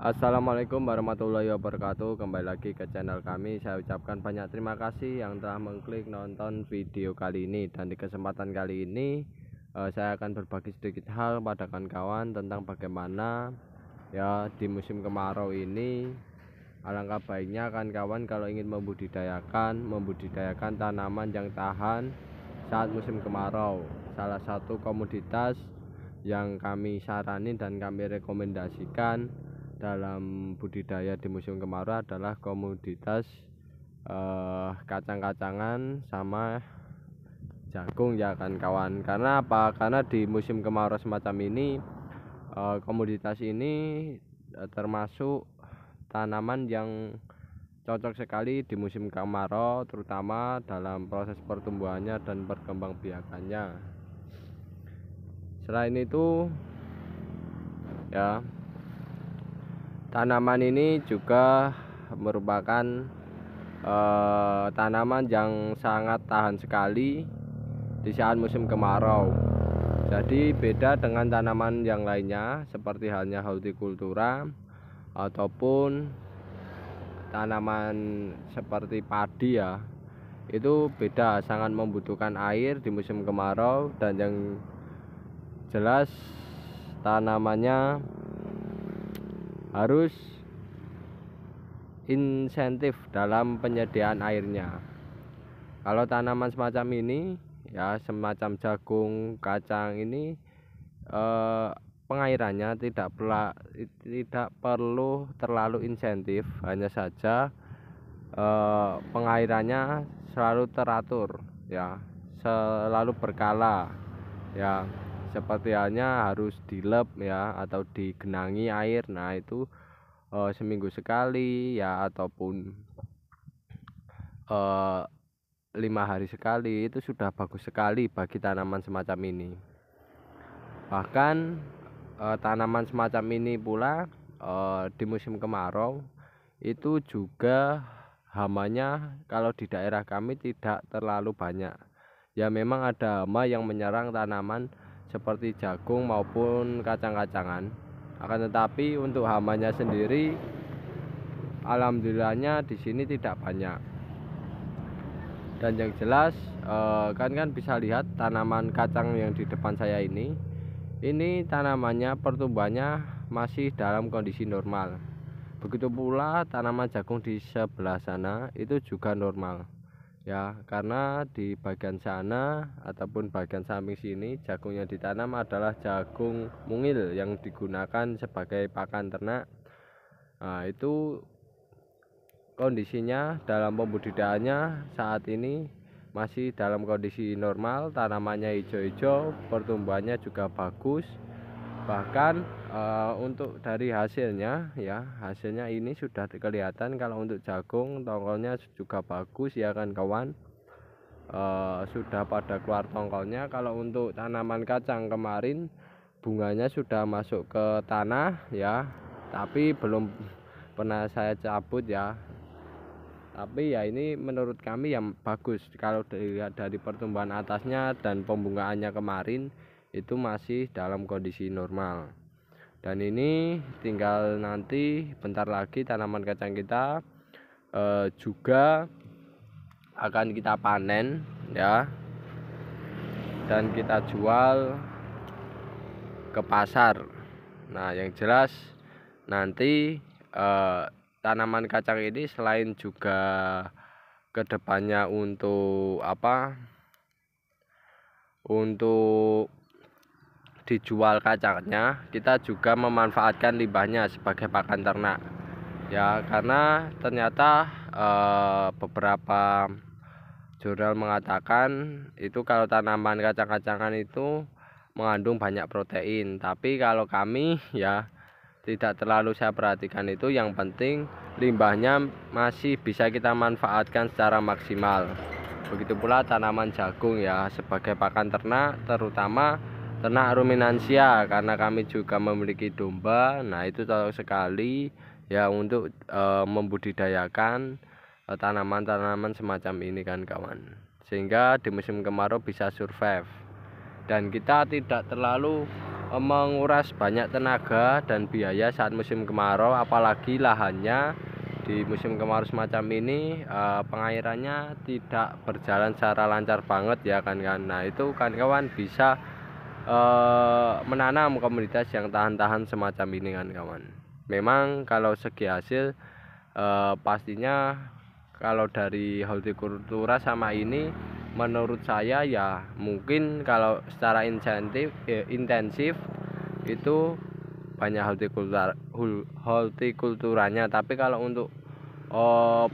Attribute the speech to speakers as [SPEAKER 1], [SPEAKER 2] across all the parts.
[SPEAKER 1] Assalamualaikum warahmatullahi wabarakatuh. Kembali lagi ke channel kami. Saya ucapkan banyak terima kasih yang telah mengklik nonton video kali ini. Dan di kesempatan kali ini saya akan berbagi sedikit hal pada kawan-kawan tentang bagaimana ya di musim kemarau ini. Alangkah baiknya kawan-kawan kalau ingin membudidayakan tanaman yang tahan saat musim kemarau. Salah satu komoditas yang kami saranin dan kami rekomendasikan dalam budidaya di musim kemarau adalah komoditas kacang-kacangan sama jagung ya kawan. Karena apa? Karena di musim kemarau semacam ini komoditas ini termasuk tanaman yang cocok sekali di musim kemarau, terutama dalam proses pertumbuhannya dan perkembangbiakannya. Selain itu ya, tanaman ini juga merupakan tanaman yang sangat tahan sekali di saat musim kemarau. Jadi beda dengan tanaman yang lainnya seperti halnya hortikultura ataupun tanaman seperti padi ya. Itu beda, sangat membutuhkan air di musim kemarau, dan yang jelas tanamannya harus insentif dalam penyediaan airnya. Kalau tanaman semacam ini ya, semacam jagung, kacang ini pengairannya tidak perlu terlalu insentif, hanya saja pengairannya selalu teratur ya, selalu berkala ya, seperti halnya harus dilep ya atau digenangi air. Nah itu seminggu sekali ya, ataupun 5 hari sekali, itu sudah bagus sekali bagi tanaman semacam ini. Bahkan tanaman semacam ini pula di musim kemarau itu juga hamanya kalau di daerah kami tidak terlalu banyak ya. Memang ada hama yang menyerang tanaman seperti jagung maupun kacang-kacangan, akan tetapi untuk hamanya sendiri alhamdulillahnya di sini tidak banyak. Dan yang jelas kan bisa lihat tanaman kacang yang di depan saya ini tanamannya pertumbuhannya masih dalam kondisi normal. Begitu pula tanaman jagung di sebelah sana itu juga normal ya, karena di bagian sana ataupun bagian samping sini jagung yang ditanam adalah jagung mungil yang digunakan sebagai pakan ternak. Nah itu kondisinya dalam pembudidayaannya saat ini masih dalam kondisi normal, tanamannya hijau-hijau, pertumbuhannya juga bagus. Bahkan untuk dari hasilnya ya, hasilnya ini sudah kelihatan. Kalau untuk jagung tongkolnya juga bagus ya kan kawan, sudah pada keluar tongkolnya. Kalau untuk tanaman kacang kemarin bunganya sudah masuk ke tanah ya, tapi belum pernah saya cabut ya. Tapi ya ini menurut kami yang bagus kalau dilihat dari pertumbuhan atasnya dan pembungaannya kemarin itu masih dalam kondisi normal. Dan ini tinggal nanti bentar lagi tanaman kacang kita juga akan kita panen ya, dan kita jual ke pasar. Nah yang jelas nanti tanaman kacang ini selain juga kedepannya untuk untuk dijual kacangnya, kita juga memanfaatkan limbahnya sebagai pakan ternak ya. Karena ternyata beberapa jurnal mengatakan itu kalau tanaman kacang-kacangan itu mengandung banyak protein, tapi kalau kami ya tidak terlalu saya perhatikan itu. Yang penting limbahnya masih bisa kita manfaatkan secara maksimal. Begitu pula tanaman jagung ya, sebagai pakan ternak, terutama ternak ruminansia, karena kami juga memiliki domba. Nah itu cocok sekali ya untuk membudidayakan tanaman-tanaman semacam ini kan kawan, sehingga di musim kemarau bisa survive dan kita tidak terlalu menguras banyak tenaga dan biaya saat musim kemarau, apalagi lahannya di musim kemarau semacam ini pengairannya tidak berjalan secara lancar banget ya kan. Nah itu kawan-kawan bisa menanam komoditas yang tahan-tahan semacam ini kan kawan. Memang kalau segi hasil pastinya kalau dari hortikultura sama ini menurut saya ya mungkin kalau secara intensif itu banyak hortikulturanya, tapi kalau untuk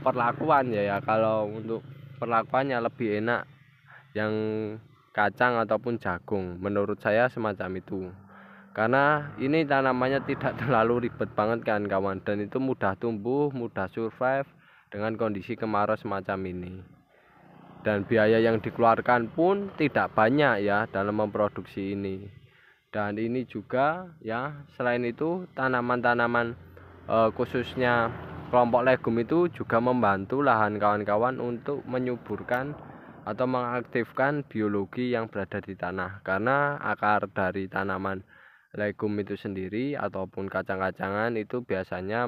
[SPEAKER 1] perlakuan ya kalau untuk perlakuannya lebih enak yang kacang ataupun jagung, menurut saya semacam itu, karena ini tanamannya tidak terlalu ribet banget kan kawan, dan itu mudah tumbuh, mudah survive dengan kondisi kemarau semacam ini, dan biaya yang dikeluarkan pun tidak banyak ya dalam memproduksi ini. Dan ini juga ya, selain itu tanaman-tanaman khususnya kelompok legum itu juga membantu lahan kawan-kawan untuk menyuburkan atau mengaktifkan biologi yang berada di tanah, karena akar dari tanaman legum itu sendiri ataupun kacang-kacangan itu biasanya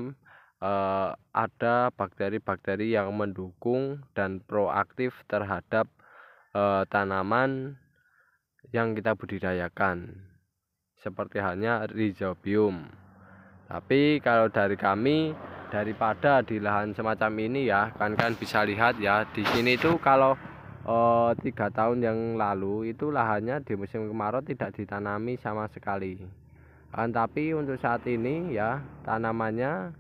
[SPEAKER 1] ada bakteri-bakteri yang mendukung dan proaktif terhadap tanaman yang kita budidayakan, seperti halnya rhizobium. Tapi kalau dari kami, daripada di lahan semacam ini ya kan bisa lihat ya di sini itu kalau 3 tahun yang lalu itu lahannya di musim kemarau tidak ditanami sama sekali kan, tapi untuk saat ini ya tanamannya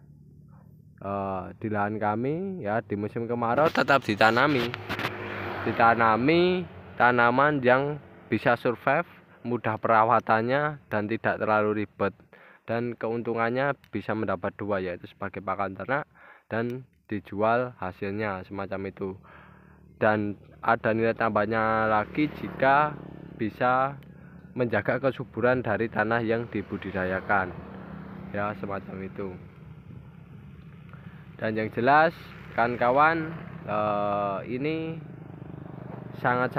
[SPEAKER 1] di lahan kami ya di musim kemarau tetap ditanami tanaman yang bisa survive, mudah perawatannya dan tidak terlalu ribet, dan keuntungannya bisa mendapat dua, yaitu sebagai pakan ternak dan dijual hasilnya semacam itu, dan ada nilai tambahnya lagi jika bisa menjaga kesuburan dari tanah yang dibudidayakan ya semacam itu. Dan yang jelas kawan-kawan ini sangat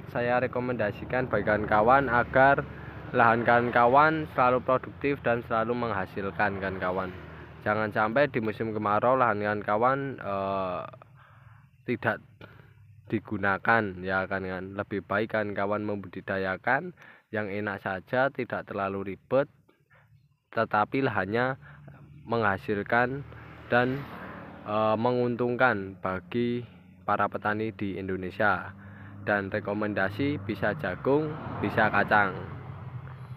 [SPEAKER 1] saya rekomendasikan bagi kawan-kawan agar lahan kawan-kawan selalu produktif dan selalu menghasilkan kawan-kawan. Jangan sampai di musim kemarau lahan kawan-kawan tidak digunakan ya kan. Lebih baik kawan-kawan membudidayakan yang enak saja, tidak terlalu ribet, tetapi lahannya menghasilkan dan menguntungkan bagi para petani di Indonesia. Dan rekomendasi bisa jagung, bisa kacang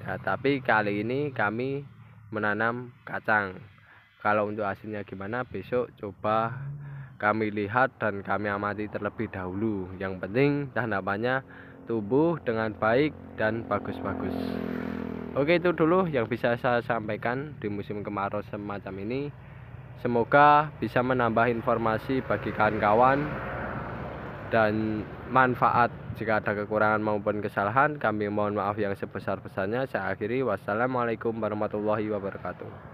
[SPEAKER 1] ya, tapi kali ini kami menanam kacang. Kalau untuk hasilnya gimana besok coba kami lihat dan kami amati terlebih dahulu. Yang penting tanamannya tumbuh dengan baik dan bagus-bagus. Oke, itu dulu yang bisa saya sampaikan di musim kemarau semacam ini. Semoga bisa menambah informasi bagi kawan-kawan dan manfaat. Jika ada kekurangan maupun kesalahan, kami mohon maaf yang sebesar-besarnya. Saya akhiri, wassalamualaikum warahmatullahi wabarakatuh.